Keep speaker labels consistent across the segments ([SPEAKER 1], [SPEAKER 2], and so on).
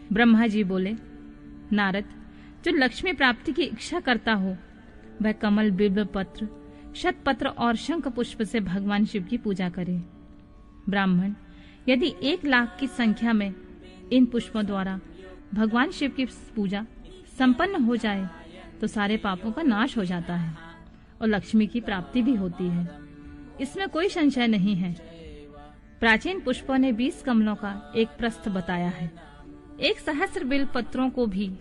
[SPEAKER 1] ब्रह्मा जी बोले, नारद, जो लक्ष्मी प्राप्ति की इच्छा करता हो वह कमल, बिल्व पत्र, शतपत्र और शंख पुष्प से भगवान शिव की पूजा करे। ब्राह्मण, यदि 1,00,000 की संख्या में इन पुष्पों द्वारा भगवान शिव की पूजा संपन्न हो जाए तो सारे पापों का नाश हो जाता है और लक्ष्मी की प्राप्ति भी होती है। इसमें कोई संशय नहीं है। प्राचीन पुष्पों ने 20 कमलों का एक प्रस्थ बताया है। 1,000 बिल्व पत्रों को भी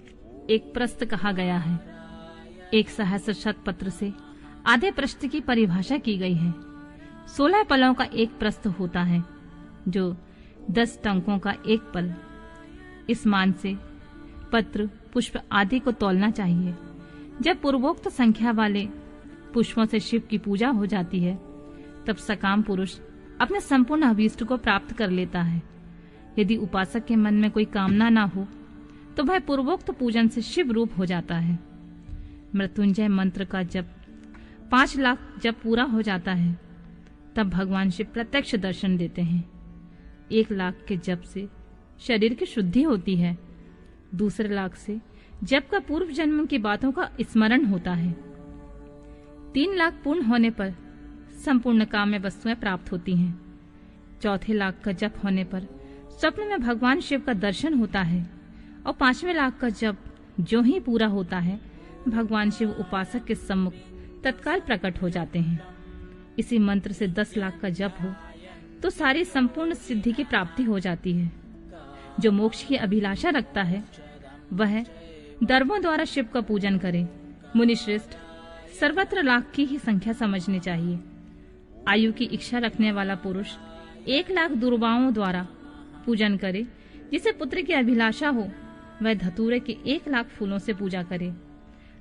[SPEAKER 1] एक प्रस्थ कहा गया है। 1,000 शतपत्र से आधे प्रस्थ की परिभाषा की गई है। 16 पलों का एक प्रस्थ होता है, जो 10 टंकों का एक पल। इस मान से पत्र, पुष्प आदि को तौलना चाहिए। जब पूर्वोक्त संख्या वाले पुष्पों से शिव की पूजा हो जाती है तब सकाम पुरुष अपने संपूर्ण अभीष्ट को प्राप्त कर लेता है। यदि उपासक के मन में कोई कामना ना हो तो वह पूर्वोक्त पूजन से शिव रूप हो जाता है। मृत्युंजय मंत्र का जब 5,00,000 जब पूरा हो जाता है तब भगवान शिव प्रत्यक्ष दर्शन देते हैं। 1,00,000 के जप से शरीर की शुद्धि होती है। दूसरे 1,00,000 से जप का पूर्व जन्म की बातों का स्मरण होता है। 3,00,000 पूर्ण होने पर संपूर्ण काम्य वस्तुएं प्राप्त होती हैं। चौथे 1,00,000 का जप होने पर स्वप्न में भगवान शिव का दर्शन होता है और 5वें 1,00,000 का जप जो ही पूरा होता है भगवान शिव उपासक के सम्मुख तत्काल प्रकट हो जाते हैं। इसी मंत्र से 10,00,000 का जप हो तो सारी संपूर्ण सिद्धि की प्राप्ति हो जाती है। जो मोक्ष की अभिलाषा रखता है वह दर्भों द्वारा शिव का पूजन करे। मुनिश्रेष्ठ, सर्वत्र 1,00,000 की ही संख्या समझनी चाहिए। आयु की इच्छा रखने वाला पुरुष 1,00,000 दुर्वाओं द्वारा पूजन करे। जिसे पुत्र की अभिलाषा हो वह धतूरे के 1,00,000 फूलों से पूजा करे।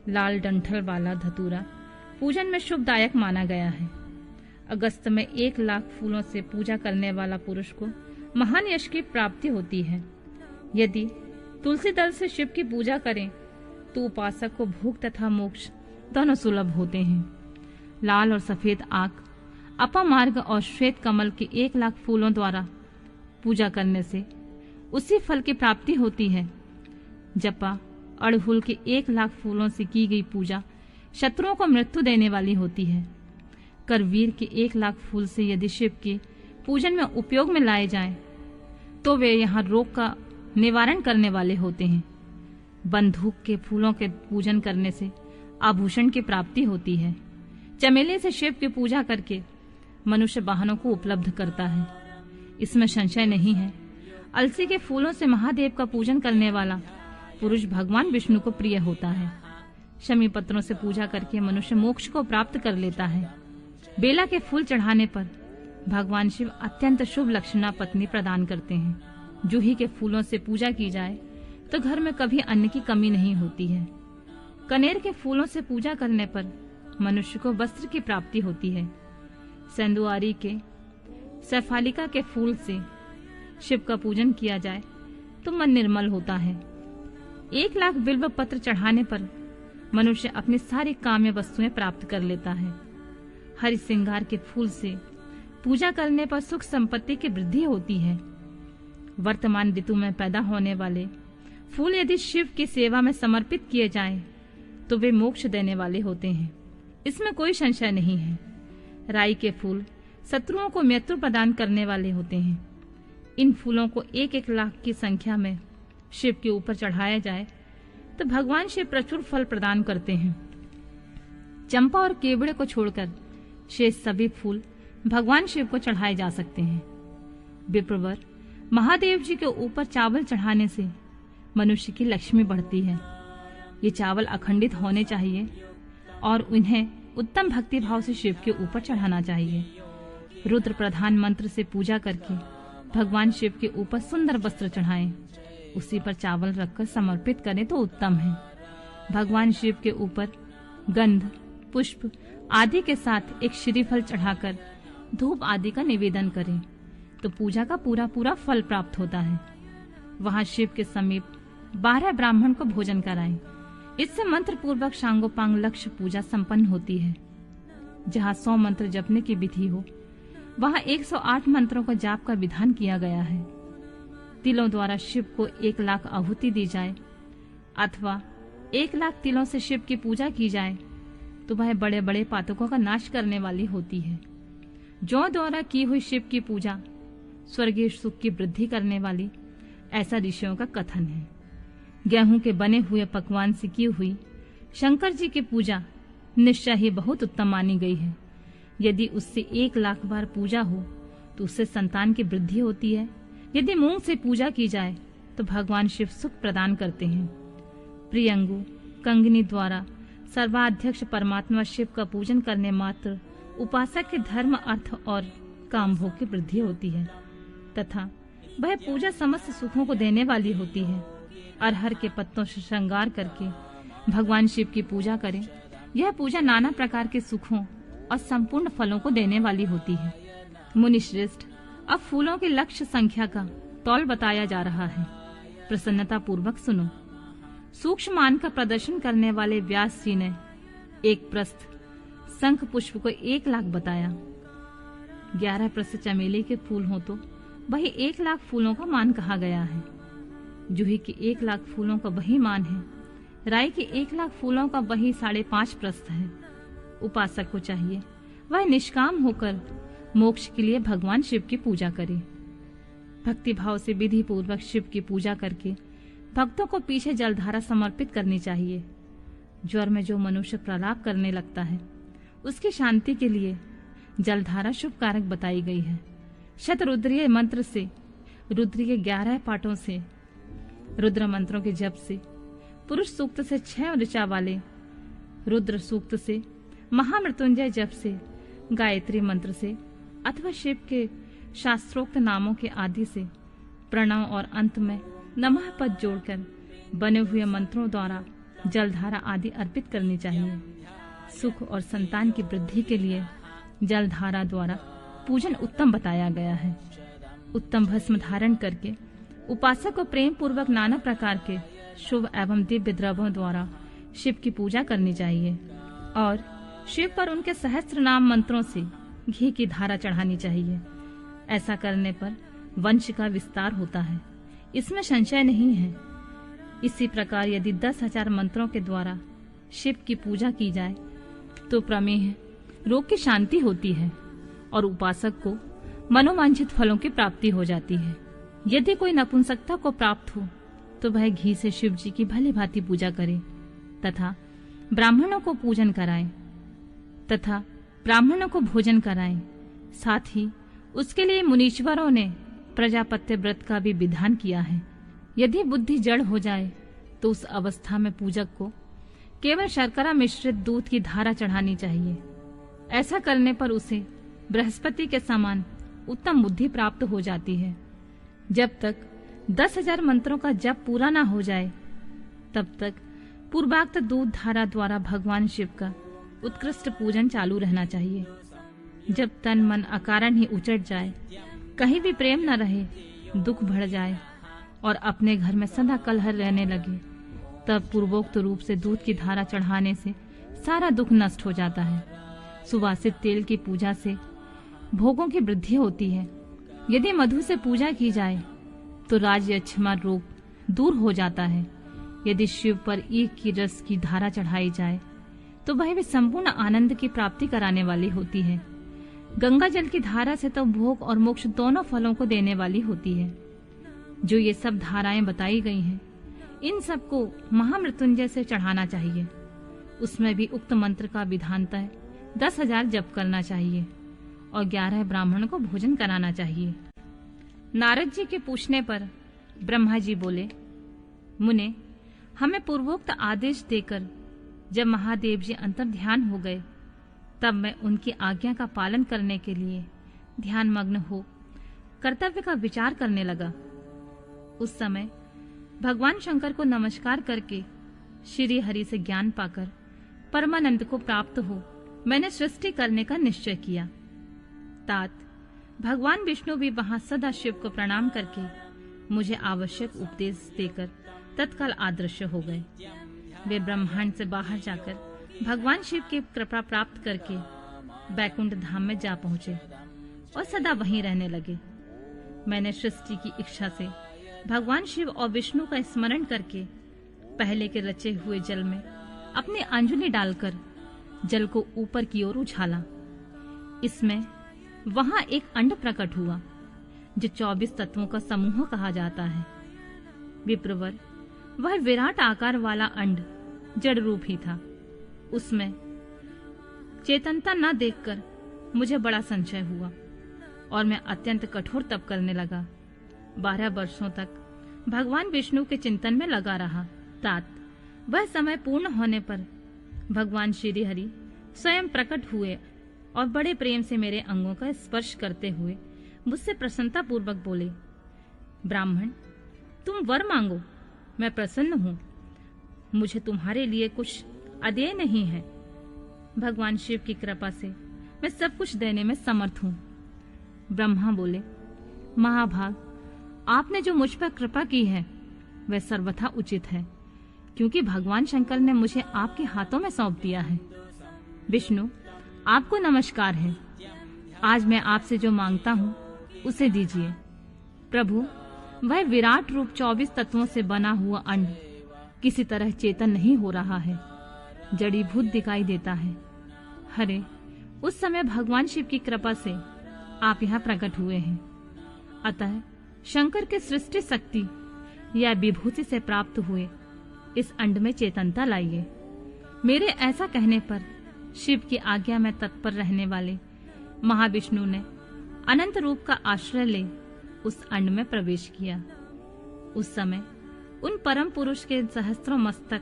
[SPEAKER 1] लाल डंठल वाला धतूरा पूजन में शुभदायक माना गया है। अगस्त में 1,00,000 फूलों से पूजा करने वाला पुरुष को महान यश की प्राप्ति होती है। यदि तुलसी दल से शिव की पूजा करें तो उपासक को भोग तथा मोक्ष दोनों सुलभ होते हैं। लाल और सफेद आंख, अपामार्ग और श्वेत कमल के 1,00,000 फूलों द्वारा पूजा करने से उसी फल की प्राप्ति होती है। जपा अड़हुल के 1,00,000 फूलों से की गई पूजा शत्रुओं को मृत्यु देने वाली होती है। करवीर के 1,00,000 फूल से यदि शिव के पूजन में उपयोग में लाए जाएं, तो वे यहाँ रोग का निवारण करने वाले होते हैं। बंदूक के फूलों के पूजन करने से आभूषण की प्राप्ति होती है। चमेली से शिव की पूजा करके मनुष्य वाहनों को उपलब्ध करता है। इसमें संशय नहीं है। अलसी के फूलों से महादेव का पूजन करने वाला पुरुष भगवान विष्णु को प्रिय होता है। शमी पत्रों से पूजा करके मनुष्य मोक्ष को प्राप्त कर लेता है। बेला के फूल चढ़ाने पर भगवान शिव अत्यंत शुभ लक्षणा पत्नी प्रदान करते हैं। जूही के फूलों से पूजा की जाए तो घर में कभी अन्न की कमी नहीं होती है। कनेर के फूलों से पूजा करने पर मनुष्य को वस्त्र की प्राप्ति होती है। सेंदुआरी के सैफालिका के फूल से शिव का पूजन किया जाए तो मन निर्मल होता है। 1,00,000 बिल्व पत्र चढ़ाने पर मनुष्य अपनी सारी काम्य वस्तुएं प्राप्त कर लेता है। हरि सिंगार के फूल से पूजा करने पर सुख संपत्ति की वृद्धि होती है। वर्तमान ऋतु में पैदा होने वाले फूल यदि शिव की सेवा में समर्पित किए जाएं, तो वे मोक्ष देने वाले होते हैं। इसमें कोई संशय नहीं है। राई के फूल शत्रुओं को मृत्यु प्रदान करने वाले होते हैं। इन फूलों को 1,00,000 की संख्या में शिव के ऊपर चढ़ाया जाए तो भगवान शिव प्रचुर फल प्रदान करते हैं। चंपा और केवड़े को छोड़कर शेष सभी फूल भगवान शिव को चढ़ाए जा सकते हैं। विप्रवर, महादेव जी के ऊपर चावल चढ़ाने से मनुष्य की लक्ष्मी बढ़ती है। ये चावल अखंडित होने चाहिए और उन्हें उत्तम भक्ति भाव से शिव के ऊपर चढ़ाना चाहिए। रुद्र प्रधान मंत्र से पूजा करके भगवान शिव के ऊपर सुंदर वस्त्र चढ़ाएं। उसी पर चावल रखकर समर्पित करें तो उत्तम है। भगवान शिव के ऊपर गंध, पुष्प आदि के साथ एक श्रीफल चढ़ाकर धूप आदि का निवेदन करें तो पूजा का पूरा फल प्राप्त होता है। वहां शिव के समीप 12 ब्राह्मण को भोजन कराएं। इससे मंत्र पूर्वक सांगोपांग लक्ष्य पूजा संपन्न होती है। जहाँ 100 मंत्र जपने की विधि हो वहाँ 108 मंत्रों का जाप का विधान किया गया है। तिलों द्वारा शिव को 1,00,000 आहुति दी जाए अथवा 1,00,000 तिलों से शिव की पूजा की जाए तो वह बड़े बड़े पातकों का नाश करने वाली होती है। जौ द्वारा की हुई शिव की पूजा स्वर्गीय सुख की वृद्धि करने वाली, ऐसा ऋषियों का कथन है। गेहूं के बने हुए पकवान से की हुई शंकर जी की पूजा निश्चय ही बहुत उत्तम मानी गई है। यदि उससे 1,00,000 बार पूजा हो तो उससे संतान की वृद्धि होती है। यदि मूंग से पूजा की जाए तो भगवान शिव सुख प्रदान करते हैं। प्रियंगु कंगनी द्वारा सर्वाध्यक्ष परमात्मा शिव का पूजन करने मात्र उपासक के धर्म, अर्थ और काम भोग की वृद्धि होती है तथा वह पूजा समस्त सुखों को देने वाली होती है। अरहर के पत्तों से श्रृंगार करके भगवान शिव की पूजा करें। यह पूजा नाना प्रकार के सुखों और संपूर्ण फलों को देने वाली होती है। मुनिश्रेष्ठ, अब फूलों की लक्ष्य संख्या का तौल बताया जा रहा है। प्रसन्नता पूर्वक सुनो। सूक्ष्म मान का प्रदर्शन करने वाले व्यास जी ने एक प्रस्थ शंख पुष्प को 1,00,000 बताया। 11 प्रस्थ चमेली के फूल हो तो वही 1,00,000 फूलों का मान कहा गया है। जूही के 1,00,000 फूलों का वही मान है। राई के 1,00,000 फूलों का वही 5.5 प्रस्थ है। उपासक को चाहिए वह निष्काम होकर मोक्ष के लिए भगवान शिव की पूजा करे। भक्ति भाव से विधि पूर्वक शिव की पूजा करके भक्तों को पीछे जलधारा समर्पित करनी चाहिए। ज्वर में जो मनुष्य प्रलाप करने लगता है उसकी शांति के लिए जलधारा शुभ कारक बताई गई है। शतरुद्रीय मंत्र से, रुद्र के 11 पाठों से, रुद्र मंत्रों के जप से, पुरुष सूक्त से 6 ऋचा वाले रुद्र सूक्त से, महामृत्युंजय जप से, गायत्री मंत्र से अथवा शिव के शास्त्रोक्त नामों के आदि से प्रणव और अंत में नमः पद जोड़कर बने हुए मंत्रों द्वारा जलधारा आदि अर्पित करनी चाहिए। सुख और संतान की वृद्धि के लिए जलधारा द्वारा पूजन उत्तम बताया गया है। उत्तम भस्म धारण करके उपासक को प्रेम पूर्वक नाना प्रकार के शुभ एवं दिव्य द्रव्यों द्वारा शिव की पूजा करनी चाहिए और शिव पर उनके सहस्त्र नाम मंत्रों से घी की धारा चढ़ानी चाहिए। ऐसा करने पर वंश का विस्तार होता है, इसमें संशय नहीं है। इसी प्रकार यदि 10,000 मंत्रों के द्वारा शिव की पूजा की जाए तो प्रमेह रोग की शांति होती है और उपासक को मनोवांछित फलों की प्राप्ति हो जाती है। यदि कोई नपुंसकता को प्राप्त हो तो वह घी से शिव जी की भली भांति पूजा करे तथा ब्राह्मणों को पूजन कराए तथा ब्राह्मणों को भोजन कराएं। साथ ही उसके लिए मुनीश्वरों ने प्रजापत्य व्रत का भी विधान किया है। यदि बुद्धि जड़ हो जाए तो उस अवस्था में पूजक को केवल शर्करा मिश्रित दूध की धारा चढ़ानी चाहिए। ऐसा करने पर उसे बृहस्पति के समान उत्तम बुद्धि प्राप्त हो जाती है। जब तक 10,000 मंत्रों का जप पूरा न हो जाए तब तक पूर्वाक्त दूध धारा द्वारा भगवान शिव का उत्कृष्ट पूजन चालू रहना चाहिए। जब तन मन अकारण ही उचट जाए, कहीं भी प्रेम न रहे, दुख बढ़ जाए और अपने घर में सदा कलह रहने लगे, तब पूर्वोक्त रूप से दूध की धारा चढ़ाने से सारा दुख नष्ट हो जाता है। सुवासित तेल की पूजा से भोगों की वृद्धि होती है। यदि मधु से पूजा की जाए तो राजयक्षमा रोग दूर हो जाता है। यदि शिव पर ईख की रस की धारा चढ़ाई जाए तो वह भी संपूर्ण आनंद की प्राप्ति कराने वाली होती है। गंगा जल की धारा से तो भोग और मोक्ष दोनों फलों को देने वाली होती है। जो ये सब धाराएं बताई गई हैं, इन सबको महामृत्युंजय से चढ़ाना चाहिए। उसमें भी उक्त मंत्र का विधानतः 10,000 जप करना चाहिए और 11 ब्राह्मण को भोजन कराना चाहिए। नारद जी के पूछने पर ब्रह्मा जी बोले, मुने, हमें पूर्वोक्त आदेश देकर जब महादेव जी अंतर्ध्यान हो गए तब मैं उनकी आज्ञा का पालन करने के लिए ध्यान मग्न हो कर्तव्य का विचार करने लगा। उस समय भगवान शंकर को नमस्कार करके श्री हरि से ज्ञान पाकर परमानंद को प्राप्त हो मैंने सृष्टि करने का निश्चय किया। तात भगवान विष्णु भी वहां सदा शिव को प्रणाम करके मुझे आवश्यक उपदेश देकर तत्काल अदृश्य हो गए। वे ब्रह्मांड से बाहर जाकर भगवान शिव की कृपा प्राप्त करके बैकुंठ धाम में जा पहुंचे और सदा वहीं रहने लगे। मैंने सृष्टि की इच्छा से भगवान शिव और विष्णु का स्मरण करके पहले के रचे हुए जल में अपनी अंजलि डालकर जल को ऊपर की ओर उछाला। इसमें वहां एक अंड प्रकट हुआ जो 24 तत्वों का समूह कहा जाता है। विप्रवर, वह विराट आकार वाला अंड जड़ रूप ही था। उसमें चेतनता न देखकर मुझे बड़ा संशय हुआ और मैं अत्यंत कठोर तप करने लगा। 12 वर्षों तक भगवान विष्णु के चिंतन में लगा रहा। तात वह समय पूर्ण होने पर भगवान श्री हरि स्वयं प्रकट हुए और बड़े प्रेम से मेरे अंगों का स्पर्श करते हुए मुझसे प्रसन्नता पूर्वक बोले, ब्राह्मण, तुम वर मांगो, मैं प्रसन्न हूं। मुझे तुम्हारे लिए कुछ अदेय नहीं है। भगवान शिव की कृपा से मैं सब कुछ देने में समर्थ हूं। ब्रह्मा बोले, महाभाग, आपने जो मुझ पर कृपा की है वह सर्वथा उचित है, क्योंकि भगवान शंकर ने मुझे आपके हाथों में सौंप दिया है। विष्णु, आपको नमस्कार है। आज मैं आपसे जो मांगता हूँ उसे दीजिए। प्रभु, वह विराट रूप 24 तत्वों से बना हुआ अंड किसी तरह चेतन नहीं हो रहा है, जड़ीभूत दिखाई देता है। हरे, उस समय भगवान शिव की कृपा से आप यहाँ प्रकट हुए हैं। अतः शंकर के सृष्टि शक्ति या विभूति से प्राप्त हुए इस अंड में चेतनता लाइए। मेरे ऐसा कहने पर शिव की आज्ञा में तत्पर रहने वाले महाविष्णु ने अनंत रूप का आश्रय ले उस अंड में प्रवेश किया। उस समय उन परम पुरुष के सहस्त्रों मस्तक,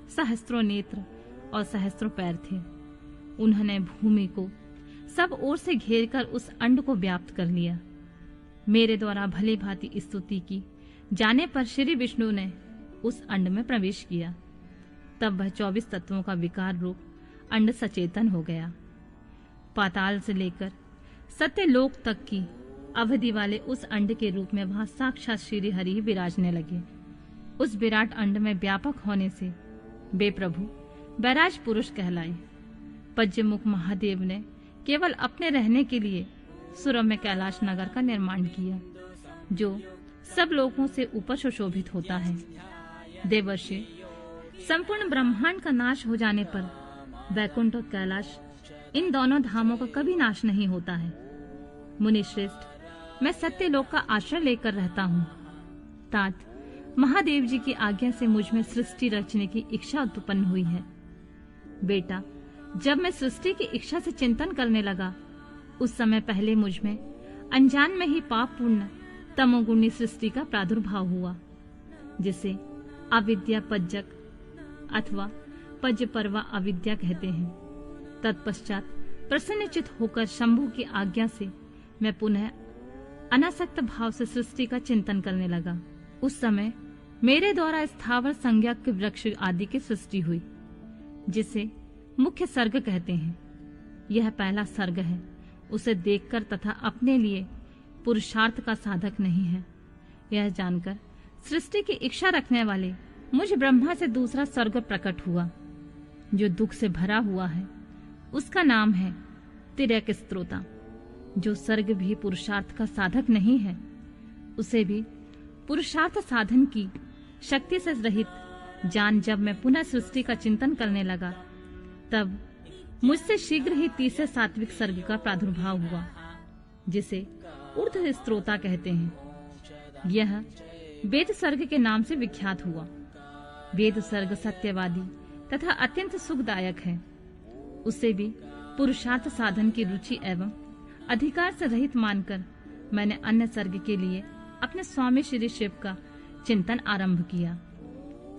[SPEAKER 1] सहस्त्रों नेत्र और सहस्त्रों पैर थे। उन्होंने भूमि को सब ओर से घेरकर उस अंड को व्याप्त कर लिया। मेरे द्वारा भली भांति स्तुति की जाने पर श्री विष्णु ने उस अंड में प्रवेश किया। तब वह 24 तत्वों का विकार रूप अंड सचेतन हो गया। पाताल से लेकर सत्यलोक तक की अवधि वाले उस अंड के रूप में वहां साक्षात श्री हरि विराजने लगे। उस विराट अंड में व्यापक होने से वे प्रभु बैराज पुरुष कहलाए। पज्यमुख महादेव ने केवल अपने रहने के लिए सुरभ में कैलाश नगर का निर्माण किया, जो सब लोगों से ऊपर सुशोभित होता है। देवर्षि, संपूर्ण ब्रह्मांड का नाश हो जाने पर वैकुंठ और कैलाश, इन दोनों धामों का कभी नाश नहीं होता है। मुनि श्रेष्ठ, मैं सत्यलोक का आश्रय लेकर रहता हूँ। तात, महादेव जी की आज्ञा से मुझ में सृष्टि रचने की इच्छा उत्पन्न हुई है। बेटा, जब मैं सृष्टि की इच्छा से चिंतन करने लगा, उस समय पहले मुझ में अनजान में ही पापपूर्ण तमोगुणी सृष्टि का प्रादुर्भाव हुआ, जिसे अविद्या पज्जक अथवा पज्ज पर्वा अविद्या कहते हैं। तत्पश्चात प्रसन्नचित होकर शंभु की आज्ञा से मैं पुनः अनासक्त भाव से सृष्टि का चिंतन करने लगा। उस समय मेरे द्वारा स्थावर संज्ञक वृक्ष आदि की सृष्टि हुई, जिसे मुख्य सर्ग कहते हैं। यह पहला सर्ग है। उसे देखकर तथा अपने लिए पुरुषार्थ का साधक नहीं है, यह जानकर सृष्टि की इच्छा रखने वाले मुझ ब्रह्मा से दूसरा सर्ग प्रकट हुआ, जो दुख से भरा हुआ है। उसका नाम है तिर्यक स्त्रोता। जो सर्ग भी पुरुषार्थ का साधक नहीं है, उसे भी पुरुषार्थ साधन की शक्ति से रहित जान जब मैं पुनः सृष्टि का चिंतन करने लगा, तब मुझसे शीघ्र ही तीसरे सात्विक सर्ग का प्रादुर्भाव हुआ, जिसे ऊर्ध्व स्त्रोता कहते हैं। यह वेद सर्ग के नाम से विख्यात हुआ। वेद सर्ग सत्यवादी तथा अत्यंत सुखदायक है। उसे भी पुरुषार्थ साधन की रुचि एवं अधिकार से रहित मानकर मैंने अन्य सर्ग के लिए अपने स्वामी श्री शिव का चिंतन आरंभ किया।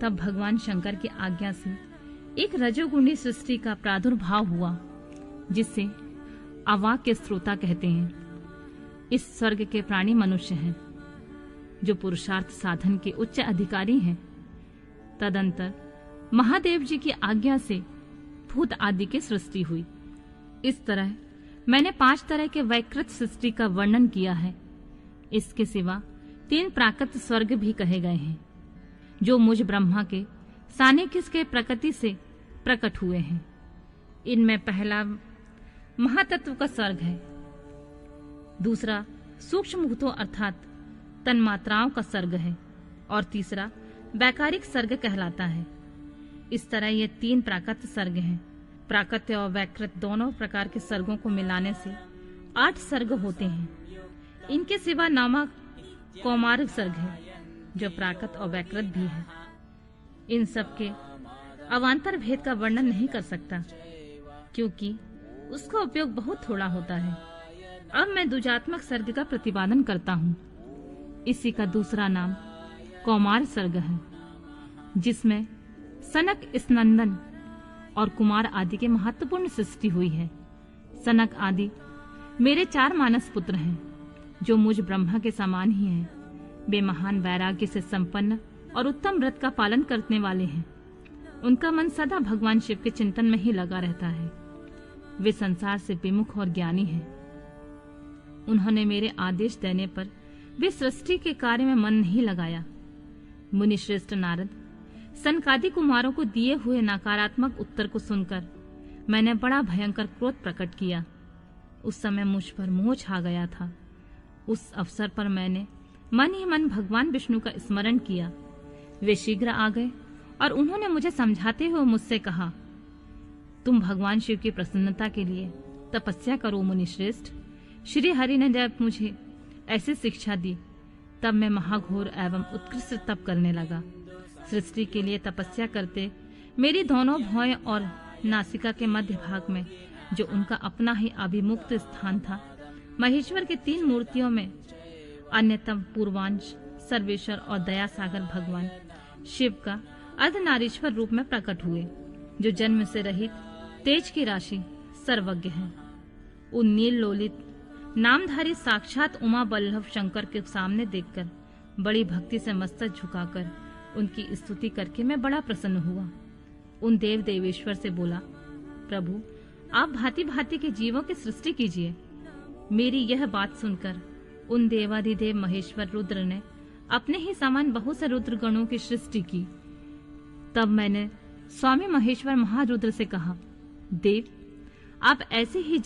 [SPEAKER 1] तब भगवान शंकर की आज्ञा से एक रजोगुणी सृष्टि का प्रादुर्भाव हुआ, जिसे अवाक्य स्त्रोता कहते हैं। इस स्वर्ग के प्राणी मनुष्य हैं, जो पुरुषार्थ साधन के उच्च अधिकारी हैं। तदंतर महादेव जी की आज्ञा से भूत आदि की सृष्टि हुई। इस तरह मैंने 5 तरह के वैकृत सृष्टि का वर्णन किया है। इसके सिवा 3 प्राकृत स्वर्ग भी कहे गए हैं, जो मुझ ब्रह्मा के सानिध्य के प्रकृति से प्रकट हुए हैं। इनमें पहला महातत्व का स्वर्ग है, दूसरा सूक्ष्म भूतों अर्थात तन्मात्राओं का स्वर्ग है, और तीसरा वैकारिक सर्ग कहलाता है। इस तरह ये 3 प्राकृत सर्ग हैं। प्राकृत्य और वैकृत दोनों प्रकार के सर्गों को मिलाने से 8 सर्ग होते हैं। इनके सिवा नामा कौमार सर्ग है, जो प्राकृत और वैकृत भी है। इन सब के अवान्तर भेद का वर्णन नहीं कर सकता, क्योंकि उसका उपयोग बहुत थोड़ा होता है। अब मैं द्विजात्मक सर्ग का प्रतिपादन करता हूँ। इसी का दूसरा नाम कौमार सर्ग है, जिसमें सनक, स्नंदन और कुमार आदि के महत्वपूर्ण सृष्टि हुई है। सनक आदि मेरे 4 मानस पुत्र हैं, जो मुझ ब्रह्मा के समान ही हैं। वे महान वैराग्य से संपन्न और उत्तम व्रत का पालन करने वाले हैं। उनका मन सदा भगवान शिव के चिंतन में ही लगा रहता है। वे संसार से विमुख और ज्ञानी हैं। उन्होंने मेरे आदेश देने पर वे सृष्टि के कार्य में मन नहीं लगाया। मुनि श्रेष्ठ नारद, सनकादि कुमारों को दिए हुए नकारात्मक उत्तर को सुनकर मैंने बड़ा भयंकर क्रोध प्रकट किया। उस समय मुझ पर मोह छा गया था। उस अवसर पर मैंने मन ही मन भगवान विष्णु का स्मरण किया। वे शीघ्र आ गए और उन्होंने मुझे समझाते हुए मुझसे कहा, तुम भगवान शिव की प्रसन्नता के लिए तपस्या करो मुनि श्रेष्ठ। श्री हरि ने जब मुझे ऐसी शिक्षा दी, तब मैं महाघोर एवं उत्कृष्ट तप करने लगा। सृष्टि के लिए तपस्या करते मेरी दोनों भौहें और नासिका के मध्य भाग में, जो उनका अपना ही अभिमुक्त स्थान था, महेश्वर की 3 मूर्तियों में अन्यतम पूर्वांश, सर्वेश्वर और दया सागर भगवान शिव का अर्धनारीश्वर रूप में प्रकट हुए, जो जन्म से रहित तेज की राशि सर्वज्ञ है। उन नील लोलित नामधारी साक्षात उमा वल्लभ शंकर के सामने देखकर बड़ी भक्ति से मस्तक झुकाकर उनकी स्तुति करके मैं बड़ा प्रसन्न हुआ। उन देव देवेश्वर से बोला, प्रभु आप भांति भांति के जीवों की सृष्टि कीजिए। मेरी यह बात सुनकर उन देवाधिदेव महेश्वर रुद्र ने अपने ही समान बहुत से रुद्र गणों की सृष्टि की। तब मैंने स्वामी महेश्वर महारुद्र से कहा, देव आप ऐसे ही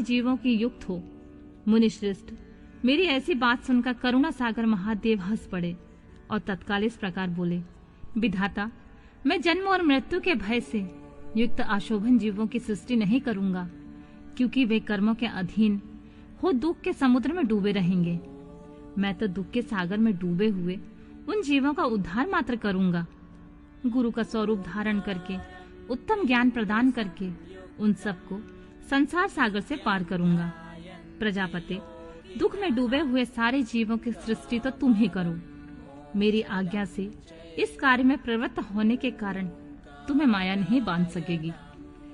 [SPEAKER 1] जीवों की युक्त हो। मुनि श्रेष्ठ, मेरी ऐसी बात सुनकर करुणा सागर महादेव हंस पड़े और तत्काल इस प्रकार बोले, विधाता मैं जन्म और मृत्यु के भय से युक्त आशोभन जीवों की सृष्टि नहीं करूंगा, क्योंकि वे कर्मों के अधीन हो दुख के समुद्र में डूबे रहेंगे। मैं तो दुख के सागर में डूबे हुए उन जीवों का उद्धार मात्र करूंगा। गुरु का स्वरूप धारण करके उत्तम ज्ञान प्रदान करके उन सबको संसार सागर से पार करूंगा। प्रजापति, दुख में डूबे हुए सारे जीवों की सृष्टि तो तुम ही करो। मेरी आज्ञा से इस कार्य में प्रवृत्त होने के कारण तुम्हें माया नहीं बांध सकेगी।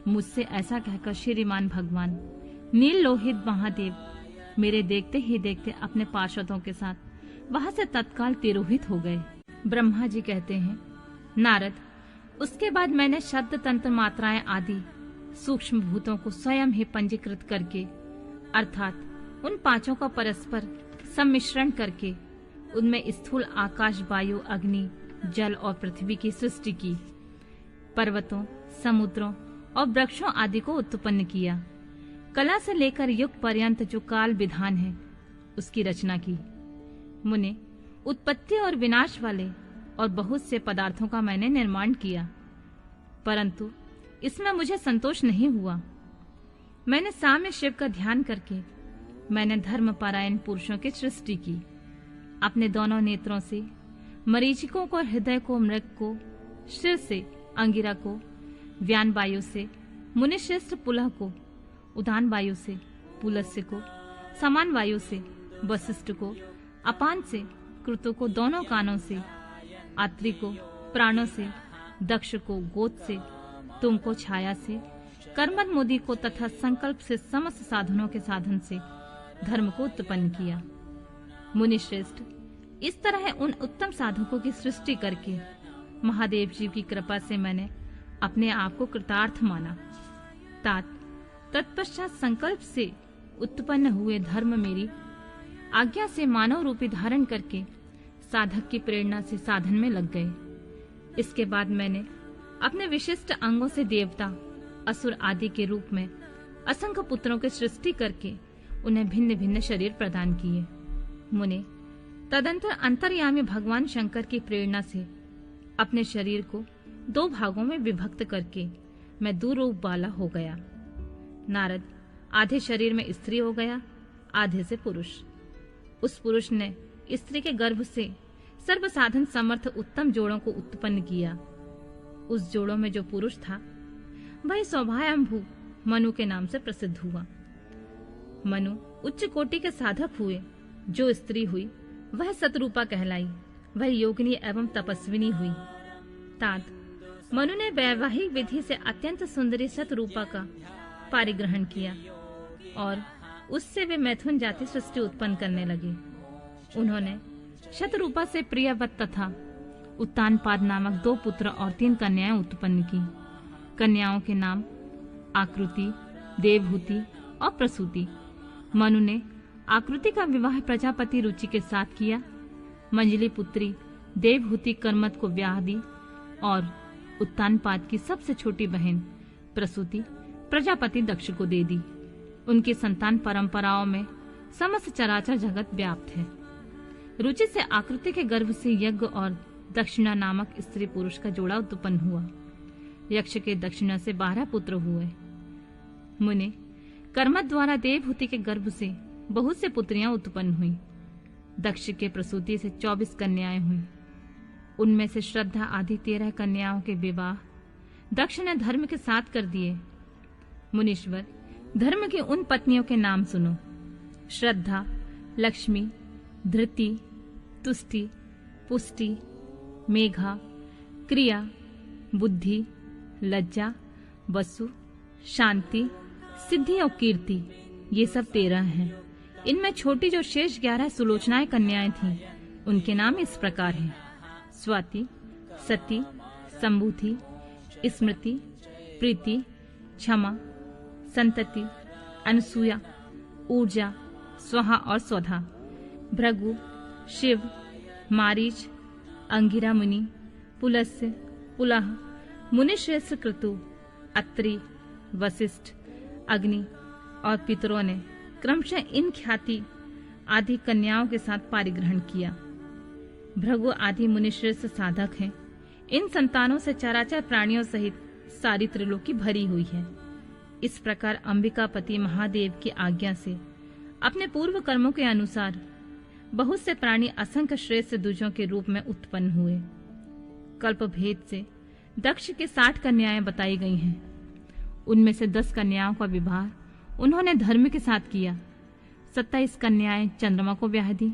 [SPEAKER 1] मुझसे ऐसा कहकर श्रीमान भगवान नील लोहित महादेव मेरे देखते ही देखते अपने पार्षदों के साथ वहां से तत्काल तिरोहित हो गए। ब्रह्मा जी कहते हैं, नारद, उसके बाद मैंने शब्द तंत्र मात्राएं आदि सूक्ष्म भूतों को स्वयं ही पंजीकृत करके, अर्थात उन 5 का परस्पर सम्मिश्रण करके उनमें स्थूल आकाश, वायु, अग्नि, जल और पृथ्वी की सृष्टि की। पर्वतों, समुद्रों और वृक्षों आदि को उत्पन्न किया। कला से लेकर युग पर्यंत जो काल विधान है उसकी रचना की। मुने, उत्पत्ति और विनाश वाले और बहुत से पदार्थों का मैंने निर्माण किया, परंतु इसमें मुझे संतोष नहीं हुआ। मैंने साम्य शिव का ध्यान करके मैंने धर्मपरायण पुरुषों की सृष्टि की। अपने दोनों नेत्रों से मरीचिकों को, हृदय को, मृग को, शिर से अंगिरा को, व्यान वायु से मुनिश्रेष्ठ पुलह को, उदान वायु से पुलस्त्य को, समान वायु से वशिष्ठ को, अपान से कृतु को, दोनों कानों से आत्री को, प्राणों से दक्ष को, गोद से तुमको, छाया से कर्मन मोदी को तथा संकल्प से समस्त साधनों के साधन से धर्म को उत्पन्न किया। मुनिश्रेष्ठ, इस तरह उन उत्तम साधकों की सृष्टि करके महादेव जी की कृपा से मैंने अपने आप को कृतार्थ माना। तत्पश्चात संकल्प से उत्पन्न हुए धर्म मेरी आज्ञा से मानव रूपी धारण करके साधक की प्रेरणा से साधन में लग गए। इसके बाद मैंने अपने विशिष्ट अंगों से देवता, असुर आदि के रूप में असंख्य पुत्रों की सृष्टि करके उन्हें भिन्न भिन्न शरीर प्रदान किए। मुने, तदंतर अंतर्यामी भगवान शंकर की प्रेरणा से अपने शरीर को 2 भागों में विभक्त करके मैं दूरूप वाला हो गया। नारद आधे शरीर में स्त्री हो गया, आधे से पुरुष। उस पुरुष ने स्त्री के गर्भ से सर्वसाधन समर्थ उत्तम जोड़ों को उत्पन्न किया। उस जोड़ों में जो पुरुष था वह सौभायंभू मनु के नाम से प्रसिद्ध हुआ। मनु उच्च कोटि के साधक हुए। जो स्त्री हुई वह सतरूपा कहलाई। वह योगिनी एवं तपस्विनी हुई। तात मनु ने वैवाहिक विधि से अत्यंत सुंदरी सतरूपा का पारिग्रहण किया और उससे वे मैथुन जाति सृष्टि उत्पन्न करने लगे। उन्होंने शतरूपा से प्रियवत तथा उत्तानपाद नामक 2 पुत्र और 3 कन्याएं उत्पन्न की। कन्याओं के नाम आकृति, देवहूति और प्रसूति। मनु ने आकृति का विवाह प्रजापति रुचि के साथ किया। मंजली पुत्री देवहूति कर्मत को ब्याह दी और उत्तानपाद की सबसे छोटी बहन प्रसूति प्रजापति दक्ष को दे दी। उनकी संतान परंपराओं में समस्त चराचर जगत व्याप्त है। रुचि से आकृति के गर्भ से यज्ञ और दक्षिणा नामक स्त्री पुरुष का जोड़ा उत्पन्न हुआ। यक्ष के दक्षिणा से 12 पुत्र हुए। मुने कर्मत द्वारा देवहूति के गर्भ से बहुत से पुत्रियां उत्पन्न हुई। दक्ष के प्रसूति से 24 कन्याएं हुई। उनमें से श्रद्धा आदि 13 कन्याओं के विवाह दक्ष ने धर्म के साथ कर दिए। मुनीश्वर, धर्म की उन पत्नियों के नाम सुनो: श्रद्धा, लक्ष्मी, धृति, तुष्टि, पुष्टि, मेघा, क्रिया, बुद्धि, लज्जा, वसु, शांति, सिद्धि और कीर्ति। ये सब 13 हैं। इनमें छोटी जो शेष 11 सुलोचनाएं कन्याएं थीं, उनके नाम इस प्रकार हैं: स्वाति, सती, संबुधि, स्मृति, प्रीति, क्षमा, संतति, अनसूया, ऊर्जा, स्वाहा और स्वधा। भृगु, शिव, मारीच, अंगिरा मुनि, पुलस्य, पुलह, मुनिश्रेष्ठ क्रतु, अत्रि, वशिष्ठ, अग्नि और पितरों ने क्रमशः इन ख्याति आदि कन्याओं के साथ पारिग्रहण किया। भृगु आदि मुनिश्रेष्ठ साधक हैं। इन संतानों से चराचर प्राणियों सहित सारी त्रिलोकी भरी हुई है। इस प्रकार अंबिकापति महादेव की आज्ञा से अपने पूर्व कर्मों के अनुसार बहुत से प्राणी असंख्य श्रेष्ठ द्विजों के रूप में उत्पन्न हुए। कल्प भेद से दक्ष के 60 कन्याएं बताई गई हैं। उनमें से 10 कन्याओं का विवाह उन्होंने धर्म के साथ किया। 27 कन्याएं चंद्रमा को ब्याह दी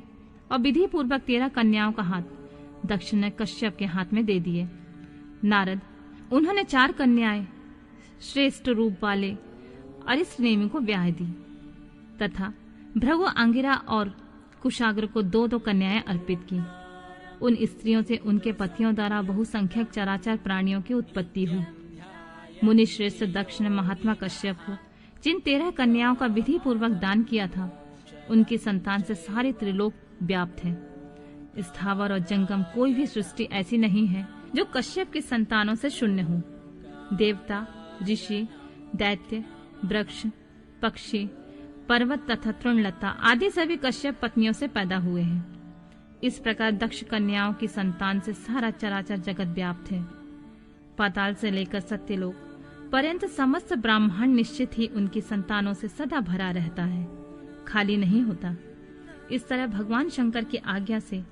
[SPEAKER 1] और विधि पूर्वक 13 कन्याओं का हाथ दक्ष ने कश्यप के हाथ में दे दिए। नारद, उन्होंने 4 कन्याएं श्रेष्ठ रूप वाले अरिष्टनेमि को ब्याह दी तथा भृगु, अंगिरा और कुशाग्र को 2-2 कन्याएं अर्पित की। उन स्त्रियों से उनके पतियों द्वारा बहुसंख्यक चराचर प्राणियों की उत्पत्ति हुई। मुनि श्रेष्ठ दक्ष ने महात्मा कश्यप को जिन 13 कन्याओं का विधि पूर्वक दान किया था, उनकी संतान से सारे त्रिलोक व्याप्त है। स्थावर और जंगम कोई भी सृष्टि ऐसी नहीं है जो कश्यप की संतानों से शून्य हो। देवता, ऋषि, दैत्य, वृक्ष, पक्षी, पर्वत तथा तृणलता आदि सभी कश्यप पत्नियों से पैदा हुए हैं। इस प्रकार दक्ष कन्याओं की संतान से सारा चराचर जगत व्याप्त है। पाताल से लेकर सत्यलोक पर्यंत समस्त ब्रह्मांड निश्चित ही उनकी संतानों से सदा भरा रहता है, खाली नहीं होता। इस तरह भगवान शंकर की आज्ञा से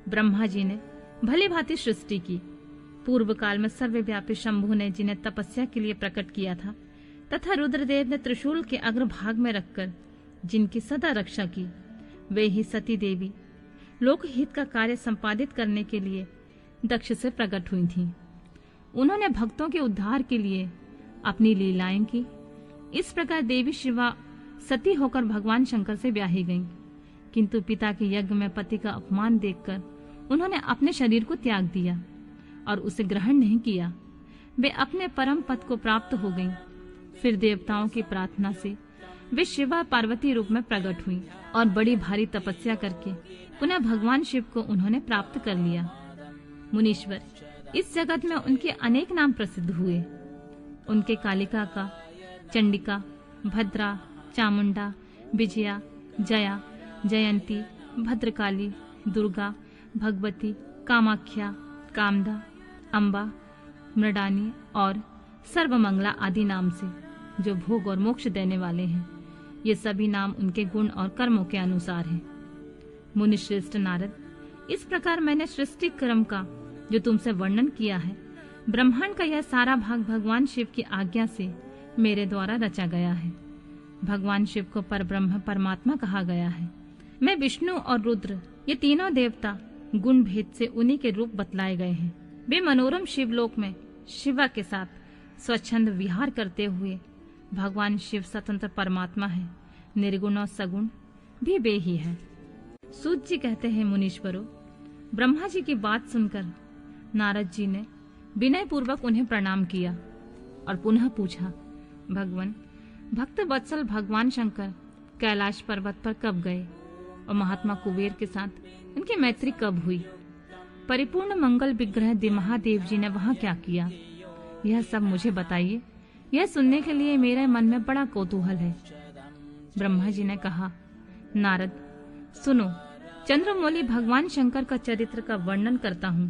[SPEAKER 1] ब्रह्मा जी ने भली भांति सृष्टि की। पूर्व काल में सर्वव्यापी शंभु ने जिन्हें तपस्या के लिए प्रकट किया था तथा रुद्रदेव ने त्रिशूल के अग्रभाग में रखकर जिनकी सदा रक्षा की, वे ही सती देवी लोकहित का कार्य संपादित करने के लिए दक्ष से प्रकट हुई थीं। उन्होंने भक्तों के उद्धार के लिए अपनी लीलाएं की। इस प्रकार देवी शिवा सती होकर भगवान शंकर से ब्याही गईं, किंतु पिता के यज्ञ में पति का अपमान देखकर उन्होंने अपने शरीर को त्याग दिया और उसे ग्रहण नहीं किया। वे अपने परम पद को प्राप्त हो गईं। फिर देवताओं की प्रार्थना से वे शिवा पार्वती रूप में प्रकट हुई और बड़ी भारी तपस्या करके पुनः भगवान शिव को उन्होंने प्राप्त कर लिया। मुनीश्वर, इस जगत में उनके अनेक नाम प्रसिद्ध हुए। उनके कालिका का, चंडिका, भद्रा, चामुंडा, विजया, जया, जयंती, भद्रकाली, दुर्गा, भगवती, कामाख्या, कामदा, अम्बा, मृडानी और सर्वमंगला आदि नाम से, जो भोग और मोक्ष देने वाले हैं। ये सभी नाम उनके गुण और कर्मों के अनुसार हैं। मुनि श्रेष्ठ नारद, इस प्रकार मैंने सृष्टि क्रम का जो तुमसे वर्णन किया है, ब्रह्मांड का यह सारा भाग भगवान शिव की आज्ञा से मेरे द्वारा रचा गया है। भगवान शिव को परब्रह्म परमात्मा कहा गया है। मैं विष्णु और रुद्र, ये तीनों देवता गुण भेद से उन्हीं के रूप बतलाए गए हैं। वे मनोरम शिवलोक में शिवा के साथ स्वच्छंद विहार करते हुए भगवान शिव स्वतंत्र परमात्मा है। निर्गुण और सगुण भी वे ही है। सूत जी कहते हैं, मुनीश्वरों, ब्रह्मा जी की बात सुनकर नारद जी ने विनय पूर्वक उन्हें प्रणाम किया और पुनः पूछा, भगवान, भक्त वत्सल भगवान शंकर कैलाश पर्वत पर कब गए और महात्मा कुबेर के साथ उनकी मैत्री कब हुई? परिपूर्ण मंगल विग्रह महादेव जी ने वहां क्या किया? यह सब मुझे बताइए। यह सुनने के लिए मेरे मन में बड़ा कौतूहल है। ब्रह्मा जी ने कहा, नारद, सुनो, चंद्रमौली भगवान शंकर का चरित्र का वर्णन करता हूँ।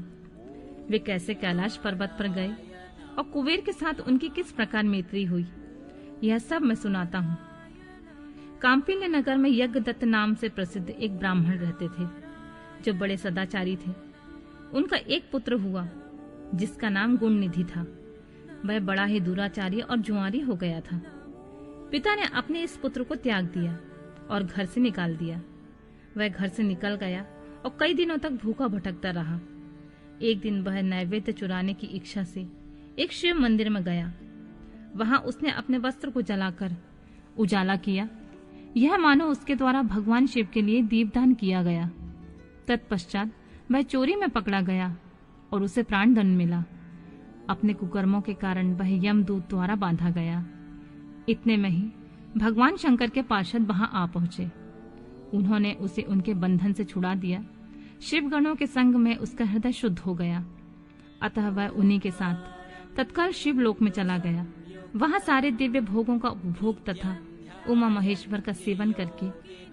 [SPEAKER 1] वे कैसे कैलाश पर्वत पर गए और कुबेर के साथ उनकी किस प्रकार मैत्री हुई, यह सब मैं सुनाता हूँ। काम्पिल्य नगर में यज्ञदत्त नाम से प्रसिद्ध एक ब्राह्मण रहते थे, जो बड़े सदाचारी थे। उनका एक पुत्र हुआ जिसका नाम गुणनिधि था। वह बड़ा ही दुराचारी और जुआरी हो गया था। पिता ने अपने इस पुत्र को त्याग दिया और घर से निकाल दिया। वह घर से निकल गया और कई दिनों तक भूखा भटकता रहा। एक दिन वह नैवेद्य चुराने की इच्छा से एक शिव मंदिर में गया। वहां उसने अपने वस्त्र को जलाकर उजाला किया। यह मानो उसके द्वारा भगवान शिव के लिए दीपदान किया गया। तत्पश्चात वह चोरी में पकड़ा गया और उसे प्राण दंड मिला। अपने कुकर्मों के कारण वह यमदूत द्वारा बांधा गया। इतने में ही भगवान शंकर के पार्षद वहां आ पहुंचे। उन्होंने उसे उनके बंधन से छुड़ा दिया। शिवगणों के संग में उसका हृदय शुद्ध हो गया। अतः वह उन्हीं के साथ तत्काल शिवलोक में चला गया। वहां सारे दिव्य भोगों का उपभोग तथा उमा महेश्वर का सेवन करके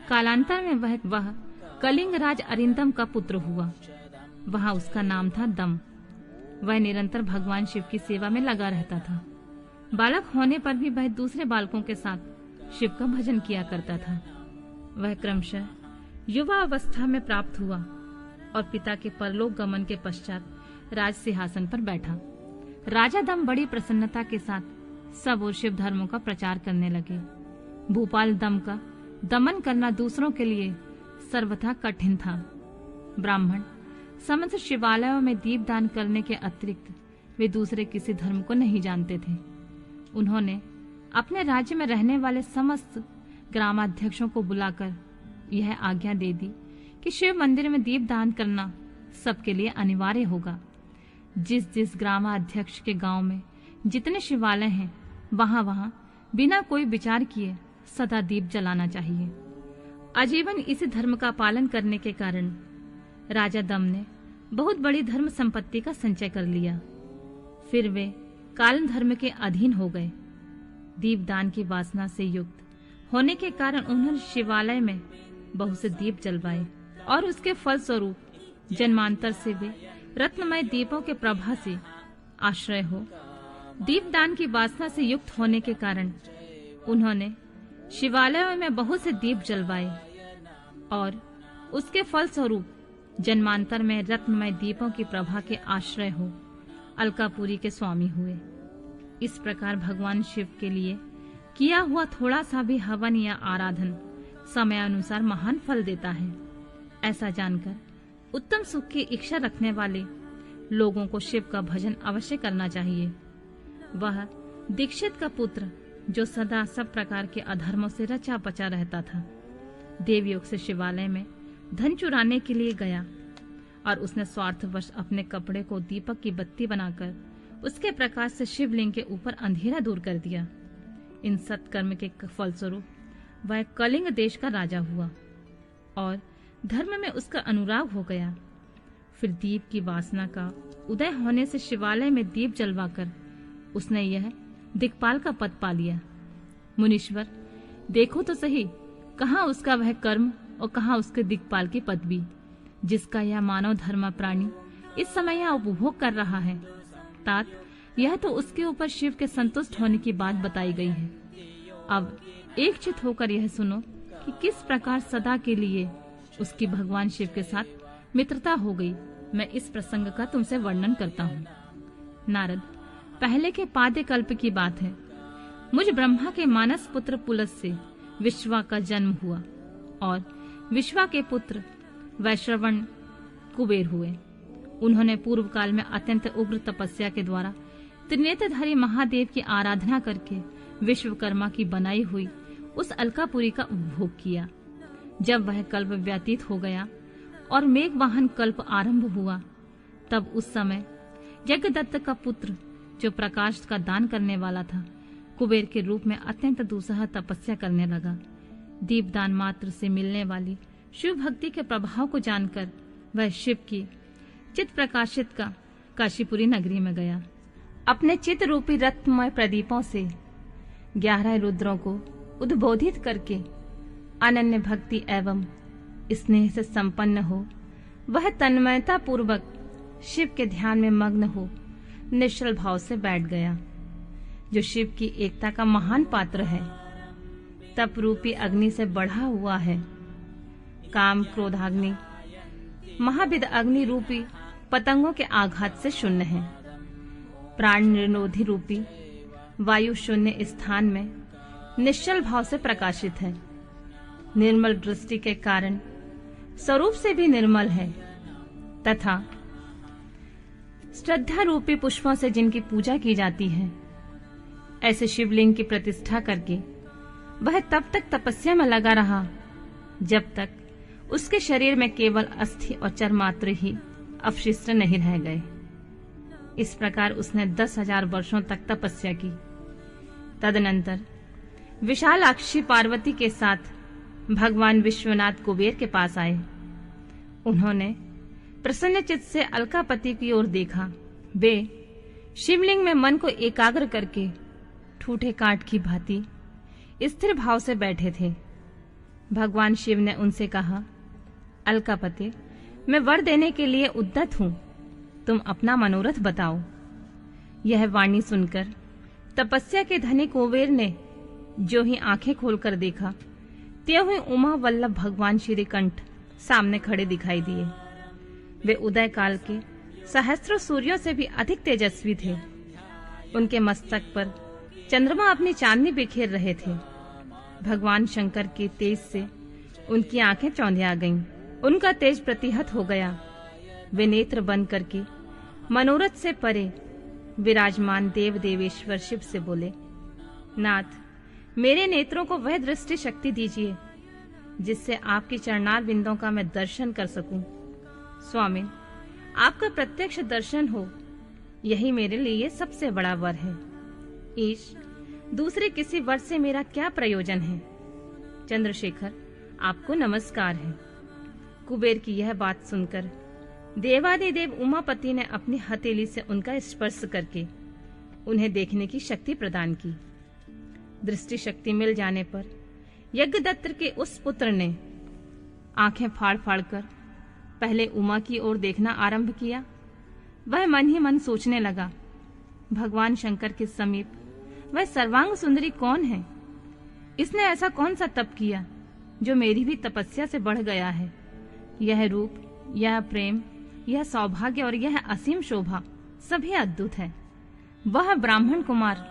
[SPEAKER 1] कालांतर में वह कलिंगराज अरिंदम का पुत्र हुआ। वहां उसका नाम था दम। वह निरंतर भगवान शिव की सेवा में लगा रहता था। बालक होने पर भी वह दूसरे बालकों के साथ शिव का भजन किया करता था। वह क्रमशः युवा अवस्था में प्राप्त हुआ और पिता के परलोक गमन के पश्चात राज सिंहासन पर बैठा। राजा दम बड़ी प्रसन्नता के साथ सब और शिव धर्मों का प्रचार करने लगे। भूपाल दम का दमन करना दूसरों के लिए सर्वथा कठिन था। ब्राह्मण समस्त शिवालयों में दीपदान करने के अतिरिक्त वे दूसरे किसी धर्म को नहीं जानते थे। उन्होंने अपने राज्य में रहने वाले समस्त ग्रामाध्यक्षों को बुलाकर यह आज्ञा दे दी कि शिव मंदिर में दीपदान करना सबके लिए अनिवार्य होगा। जिस जिस ग्रामाध्यक्ष के गांव में जितने शिवालय हैं, वहां वहां बिना कोई विचार किए सदा दीप जलाना चाहिए। आजीवन इसी धर्म का पालन करने के कारण राजा दम ने बहुत बड़ी धर्म संपत्ति का संचय कर लिया। फिर वे काल धर्म के अधीन हो गए। दीपदान की वासना से युक्त होने के कारण उन्होंने शिवालय में बहुत से दीप जलवाए और उसके फल स्वरूप जन्मांतर से वे रत्नमय दीपों के प्रभा से आश्रय हो। दीपदान की वासना से युक्त होने के कारण उन्होंने शिवालयों में बहुत से दीप जलवाए और उसके फल स्वरूप जन्मांतर में रत्नमय दीपों की प्रभा के आश्रय हो अलकापुरी के स्वामी हुए। इस प्रकार भगवान शिव के लिए किया हुआ थोड़ा सा भी हवन या आराधन समय अनुसार महान फल देता है। ऐसा जानकर उत्तम सुख की इच्छा रखने वाले लोगों को शिव का भजन अवश्य करना चाहिए। वह दीक्षित का पुत्र जो सदा सब प्रकार के अधर्मों से रचा पचा रहता था, देवयोग से शिवालय में धन चुराने के लिए गया और उसने स्वार्थवश अपने कपड़े को दीपक की बत्ती बनाकर उसके प्रकाश से शिवलिंग के ऊपर अंधेरा दूर कर दिया। इन सत्कर्म के फलस्वरूप वह कलिंग देश का राजा हुआ और धर्म में उसका अनुराग हो गया। फिर दीप की वासना का उदय होने से शिवालय में दीप जलवाकर उसने यह दिक्पाल का पद पा लिया। मुनीश्वर, देखो तो सही, कहाँ उसका वह कर्म और कहाँ उसके दिक्पाल की पदवी। जिसका यह मानव धर्म प्राणी इस समय यह उपभोग कर रहा है। तात, यह तो उसके ऊपर शिव के संतुष्ट होने की बात बताई गई है। अब एकचित होकर यह सुनो कि किस प्रकार सदा के लिए उसकी भगवान शिव के साथ मित्रता हो गई। मैं इस प्रसंग का तुमसे वर्णन करता हूँ। नारद, पहले के पाद्य कल्प की बात है। मुझ ब्रह्मा के मानस पुत्र पुलस से विश्वा का जन्म हुआ और विश्वा के पुत्र वैश्रवण कुबेर हुए। उन्होंने पूर्व काल में अत्यंत उग्र तपस्या के द्वारा त्रिनेत्रधारी महादेव की आराधना करके विश्वकर्मा की बनाई हुई उस अलकापुरी का उपभोग किया। जब वह कल्प व्यतीत हो गया और मेघवाहन कल्प आरंभ हुआ, तब उस समय यज्ञदत्त का पुत्र, जो प्रकाश का दान करने वाला था, कुबेर के रूप में अत्यंत दुस्सह तपस्या करने लगा। दीपदान मात्र से मिलने वाली शिव भक्ति के प्रभाव को जानकर वह शिव की चित प्रकाशित का काशीपुरी नगरी में गया। अपने चित रूपी रत्नमय प्रदीपों से 11 रुद्रों को उद्बोधित करके अनन्य भक्ति एवं स्नेह से संपन्न हो, वह तन्मयता पूर्वक शिव के ध्यान में मग्न हो निश्चल भाव से बैठ गया। जो शिव की एकता का महान पात्र है, तप रूपी अग्नि से बढ़ा हुआ है। काम क्रोधाग्नि महाविद अग्नि रूपी पतंगों के आघात से शून्य है। प्राण निरोधी रूपी वायु शून्य स्थान में निश्चल भाव से प्रकाशित है। निर्मल दृष्टि के कारण स्वरूप से भी निर्मल है तथा श्रद्धा रूपी पुष्पों से जिनकी पूजा की जाती है, ऐसे शिवलिंग की प्रतिष्ठा करके वह तब तक तपस्या में लगा रहा जब तक उसके शरीर में केवल अस्थि और चर्मात्र ही अवशिष्ट नहीं रह गए। इस प्रकार उसने 10,000 वर्षों तक तपस्या की। तदनंतर विशालाक्षी पार्वती के साथ भगवान विश्वनाथ कुबेर के पास आए। उन्होंने प्रसन्नचित्त से अलकापति की ओर देखा। वे शिवलिंग में मन को एकाग्र करके ठूठे काठ की भांति स्थिर भाव से बैठे थे। भगवान शिव ने उनसे कहा, अलकापति, मैं वर देने के लिए उद्यत हूं, तुम अपना मनोरथ बताओ। यह वाणी सुनकर तपस्या के धनी कुबेर ने जो ही आंखें खोलकर देखा, त्यों ही उमा वल्लभ भगवान श्रीकंठ सामने खड़े दिखाई दिए। वे उदय काल के सहस्त्रों सूर्यों से भी अधिक तेजस्वी थे। उनके मस्तक पर चंद्रमा अपनी चांदनी बिखेर रहे थे। भगवान शंकर के तेज से उनकी आंखें चौंधिया गईं। उनका तेज प्रतिहत हो गया। वे नेत्र बंद करके मनोरथ से परे विराजमान देव देवेश्वर शिव से बोले, नाथ, मेरे नेत्रों को वह दृष्टि शक्ति दीजिए जिससे आपके चरणार बिंदों का मैं दर्शन कर सकूं। स्वामी, आपका प्रत्यक्ष दर्शन हो, यही मेरे लिए सबसे बड़ा वर है। ईश, दूसरे किसी वर से मेरा क्या प्रयोजन है। चंद्रशेखर, आपको नमस्कार है। कुबेर की यह बात सुनकर देवादिदेव उमापति ने अपनी हथेली से उनका स्पर्श करके उन्हें देखने की शक्ति प्रदान की। दृष्टि शक्ति मिल जाने पर यज्ञदत्त के उस पुत्र ने आंखें फाड़ फाड़ कर पहले उमा की ओर देखना आरंभ किया। वह मन ही मन सोचने लगा, भगवान शंकर के समीप वह सर्वांग सुंदरी कौन है? इसने ऐसा कौन सा तप किया जो मेरी भी तपस्या से बढ़ गया है? यह रूप, यह प्रेम, यह सौभाग्य और यह असीम शोभा सभी अद्भुत है। वह ब्राह्मण कुमार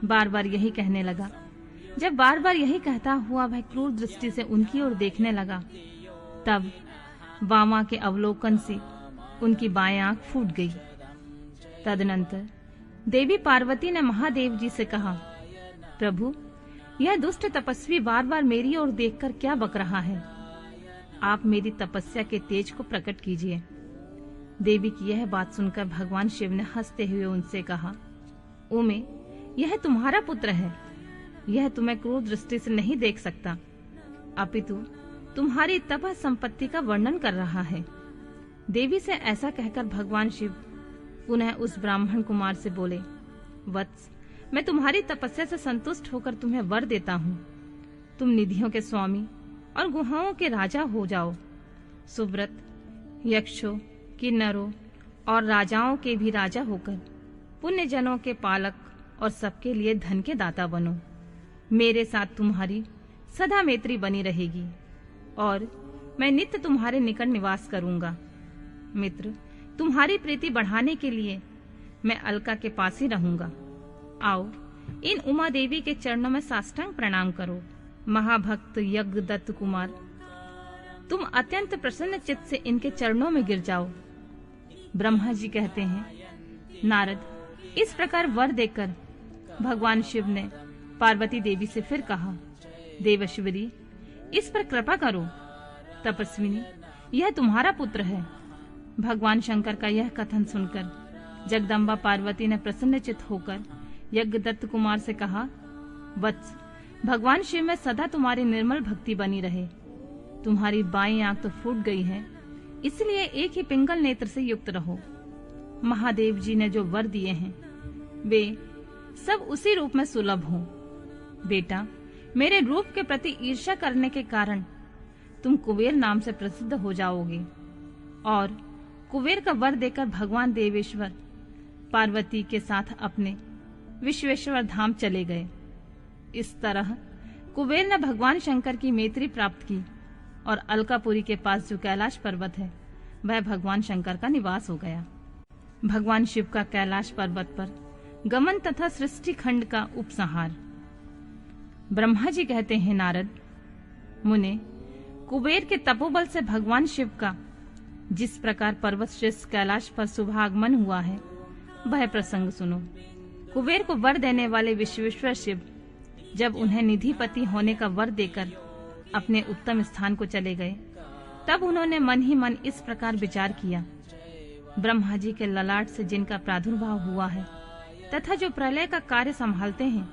[SPEAKER 1] बार बार यही कहने लगा। जब बार बार यही कहता हुआ वह क्रूर दृष्टि से उनकी ओर देखने लगा, तब वामा के अवलोकन से उनकी बाएं आंख फूट गई। तदनंतर देवी पार्वती ने महादेव जी से कहा, प्रभु, यह दुष्ट तपस्वी बार बार मेरी ओर देखकर क्या बक रहा है? आप मेरी तपस्या के तेज को प्रकट कीजिए। देवी की यह बात सुनकर भगवान शिव ने हंसते हुए उनसे कहा, उमे, यह तुम्हारा पुत्र है। यह तुम्हें क्रूर दृष्टि से नहीं देख सकता, अपितु तुम्हारी तप संपत्ति का वर्णन कर रहा है। देवी से ऐसा कहकर भगवान शिव पुनः उस ब्राह्मण कुमार से बोले, वत्स, मैं तुम्हारी तपस्या से संतुष्ट होकर तुम्हें वर देता हूँ। तुम निधियों के स्वामी और गुहाओं के राजा हो जाओ। सुव्रत, यक्षों, किन्नरों और राजाओं के भी राजा होकर पुण्य जनों के पालक और सबके लिए धन के दाता बनो। मेरे साथ तुम्हारी सदा मैत्री बनी रहेगी और मैं नित्य तुम्हारे निकट निवास करूंगा। मित्र, तुम्हारी प्रीति बढ़ाने के लिए मैं अलका के पास ही रहूंगा। आओ, इन उमा देवी के चरणों में साष्टांग प्रणाम करो। महाभक्त यज्ञदत्त कुमार, तुम अत्यंत प्रसन्न चित्त से इनके चरणों में गिर जाओ। ब्रह्मा जी कहते हैं, नारद, इस प्रकार वर देकर भगवान शिव ने पार्वती देवी से फिर कहा, देवश्वरी, इस पर कृपा करो। तपस्विनी, यह तुम्हारा पुत्र है। भगवान शंकर का यह कथन सुनकर जगदम्बा पार्वती ने प्रसन्नचित्त होकर यज्ञदत्त कुमार से कहा, वत्स, भगवान शिव में सदा तुम्हारी निर्मल भक्ति बनी रहे। तुम्हारी बाईं आंख तो फूट गई है, इसलिए एक ही पिंगल नेत्र से युक्त रहो। महादेव जी ने जो वर दिए हैं वे सब उसी रूप में सुलभ हों। बेटा, मेरे रूप के प्रति ईर्ष्या करने के कारण तुम कुबेर नाम से प्रसिद्ध हो जाओगे। और कुबेर का वर देकर भगवान देवेश्वर पार्वती के साथ अपने विश्वेश्वर धाम चले गए। इस तरह कुबेर ने भगवान शंकर की मैत्री प्राप्त की और अलकापुरी के पास जो कैलाश पर्वत है वह भगवान शंकर का निवास हो गया। भगवान शिव का कैलाश पर्वत पर गमन तथा सृष्टि खंड का उपसंहार। ब्रह्मा जी कहते हैं, नारद मुने, कुबेर के तपोबल से भगवान शिव का जिस प्रकार पर्वत श्रेष्ठ कैलाश पर शुभागमन हुआ है वह प्रसंग सुनो। कुबेर को वर देने वाले विश्वेश्वर शिव जब उन्हें निधिपति होने का वर देकर अपने उत्तम स्थान को चले गए, तब उन्होंने मन ही मन इस प्रकार विचार किया, ब्रह्मा जी के ललाट से जिनका प्रादुर्भाव हुआ है तथा जो प्रलय का कार्य संभालते हैं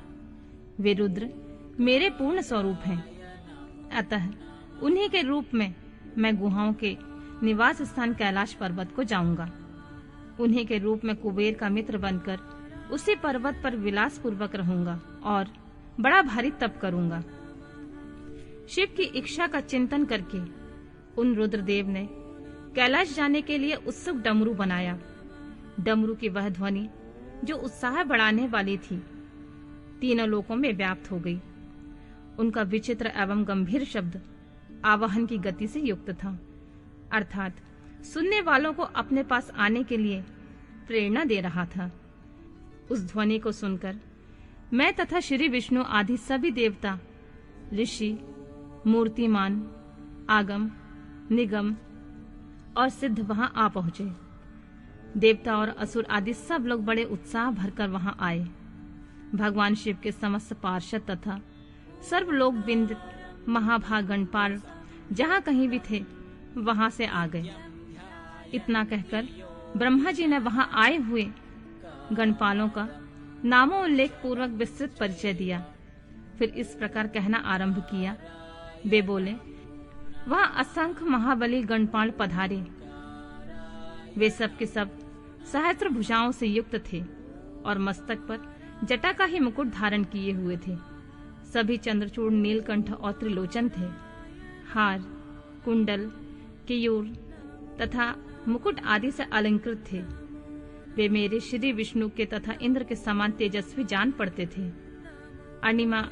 [SPEAKER 1] वे रुद्र मेरे पूर्ण स्वरूप हैं। अतः उन्हीं के रूप में मैं गुहाओं के निवास स्थान कैलाश पर्वत को जाऊंगा। उन्हीं के रूप में कुबेर का मित्र बनकर उसी पर्वत पर विलास पूर्वक रहूंगा और बड़ा भारी तप करूंगा। शिव की इच्छा का चिंतन करके उन रुद्रदेव ने कैलाश जाने के लिए उत्सुक डमरू बनाया। डमरू की वह ध्वनि जो उत्साह बढ़ाने वाली थी तीनों लोकों में व्याप्त हो गई। उनका विचित्र एवं गंभीर शब्द आवाहन की गति से युक्त था, अर्थात सुनने वालों को अपने पास आने के लिए प्रेरणा दे रहा था। उस ध्वनि को सुनकर मैं तथा श्री विष्णु आदि सभी देवता, ऋषि, मूर्तिमान, आगम, निगम और सिद्ध वहां आ पहुंचे। देवता और असुर आदि सब लोग बड़े उत्साह भरकर वहां आए। भगवान शिव के समस्त पार्षद तथा सर्वलोक बिंद महाभाग गणपाल जहां कहीं भी थे वहां से आ गए। इतना कहकर ब्रह्मा जी ने वहां आए हुए गणपालों का नामोल्लेख पूर्वक विस्तृत परिचय दिया। फिर इस प्रकार कहना आरंभ किया। वे बोले, वहां असंख्य महाबली गणपाल पधारे। वे सब के सब सहस्त्र भुजाओं से युक्त थे और मस्तक पर जटा का ही मुकुट धारण किए हुए थे। सभी चंद्रचूड़, नीलकंठ और त्रिलोचन थे। हार, कुंडल, केयूर तथा मुकुट आदि से अलंकृत थे। वे मेरे श्री विष्णु के तथा इंद्र के समान तेजस्वी जान पड़ते थे। अणिमा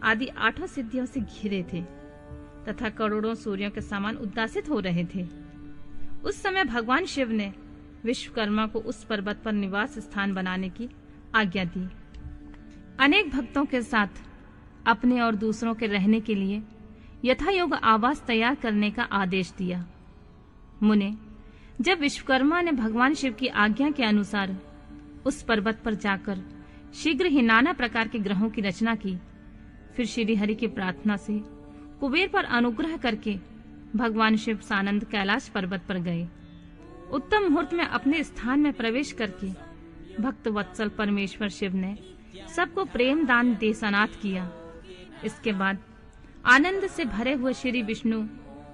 [SPEAKER 1] आदि 8 सिद्धियों से घिरे थे तथा करोड़ों सूर्यों के समान उद्दासित हो रहे थे। उस समय भगवान शिव ने विश्वकर्मा को उस पर्वत पर निवास स्थान बनाने की आज्ञा दी। अनेक भक्तों के साथ अपने और दूसरों के रहने के लिए यथायोग आवास तैयार करने का आदेश दिया। मुने, जब विश्वकर्मा ने भगवान शिव की आज्ञा के अनुसार उस पर्वत पर जाकर शीघ्र ही नाना प्रकार के ग्रहों की रचना की, फिर श्री हरि की प्रार्थना से कुबेर पर अनुग्रह करके भगवान शिव सानंद कैलाश पर्वत पर गए। उत्तम मुहूर्त में अपने स्थान में प्रवेश करके भक्त वत्सल परमेश्वर शिव ने सबको प्रेम दान दे सनाथ किया। इसके बाद आनंद से भरे हुए श्री विष्णु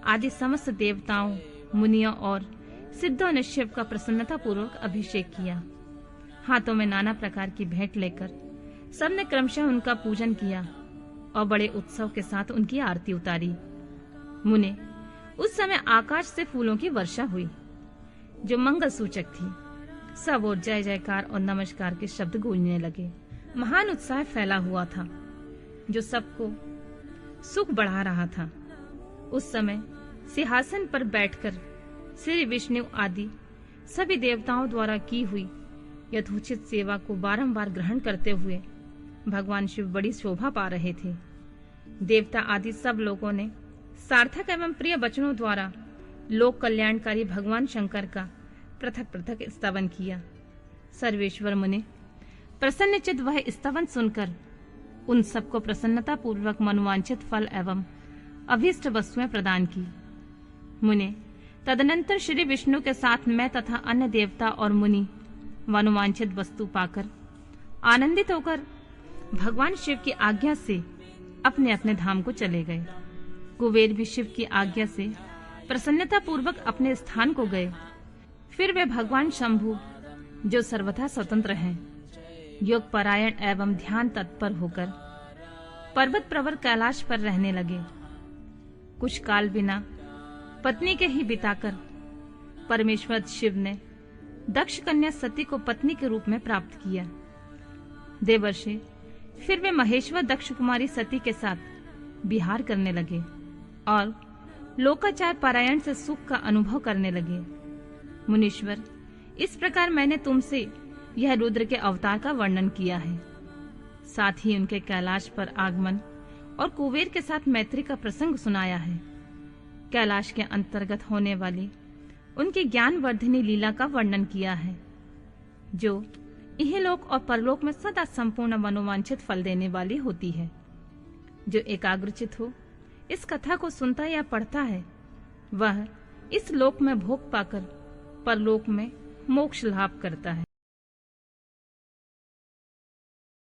[SPEAKER 1] आदि समस्त देवताओं, मुनियों और सिद्धों ने शिव का प्रसन्नता पूर्वक अभिषेक किया। हाथों में नाना प्रकार की भेंट लेकर सबने क्रमशः उनका पूजन किया और बड़े उत्सव के साथ उनकी आरती उतारी। मुने, उस समय आकाश से फूलों की वर्षा हुई जो मंगल सूचक थी। सब और जय जयकार और नमस्कार के शब्द गूंजने लगे। महान उत्साह फैला हुआ था जो सबको सुख बढ़ा रहा था। उस समय सिंहासन पर बैठकर श्री विष्णु आदि सभी देवताओं द्वारा की हुई यथोचित सेवा को बारंबार ग्रहण करते हुए भगवान शिव बड़ी शोभा पा रहे थे। देवता आदि सब लोगों ने सार्थक एवं प्रिय वचनों द्वारा लोक कल्याणकारी भगवान शंकर का पृथक पृथक स्तवन किया। सर्वेश्वर मुनि प्रसन्नचित वह स्तवन सुनकर उन सबको प्रसन्नता पूर्वक मनोवांछित फल एवं अभीष्ट वस्तुएं प्रदान की। मुने तदनंतर श्री विष्णु के साथ मैं तथा अन्य देवता और मुनि मनोवांछित वस्तु पाकर आनंदित होकर भगवान शिव की आज्ञा से अपने अपने धाम को चले गए। कुबेर भी शिव की आज्ञा से प्रसन्नता पूर्वक अपने स्थान को गए। फिर वे भगवान शंभु जो सर्वथा स्वतंत्र हैं, योग परायण एवं ध्यान तत्पर होकर पर्वत प्रवर कैलाश पर रहने लगे। कुछ काल बिना पत्नी के ही बिताकर परमेश्वर शिव ने दक्ष कन्या सती को पत्नी के रूप में प्राप्त किया। देवर्षि फिर वे महेश्वर दक्ष कुमारी सती के साथ विहार करने लगे और लोकाचार पारायण से सुख का अनुभव करने लगे। मुनीश्वर, इस प्रकार मैंने तुमसे यह रुद्र के अवतार का वर्णन किया है, साथ ही उनके कैलाश पर आगमन और कुबेर के साथ मैत्री का प्रसंग सुनाया है। कैलाश के अंतर्गत होने वाली उनकी ज्ञानवर्धिनी लीला का वर्णन किया है, जो इहलोक और परलोक में सदा संपूर्ण मनोवांछित फल देने वाली होती है। जो एकाग्रचित हो इस कथा को सुनता या पढ़ता है, वह इस लोक में भोग पाकर परलोक में मोक्ष लाभ करता है।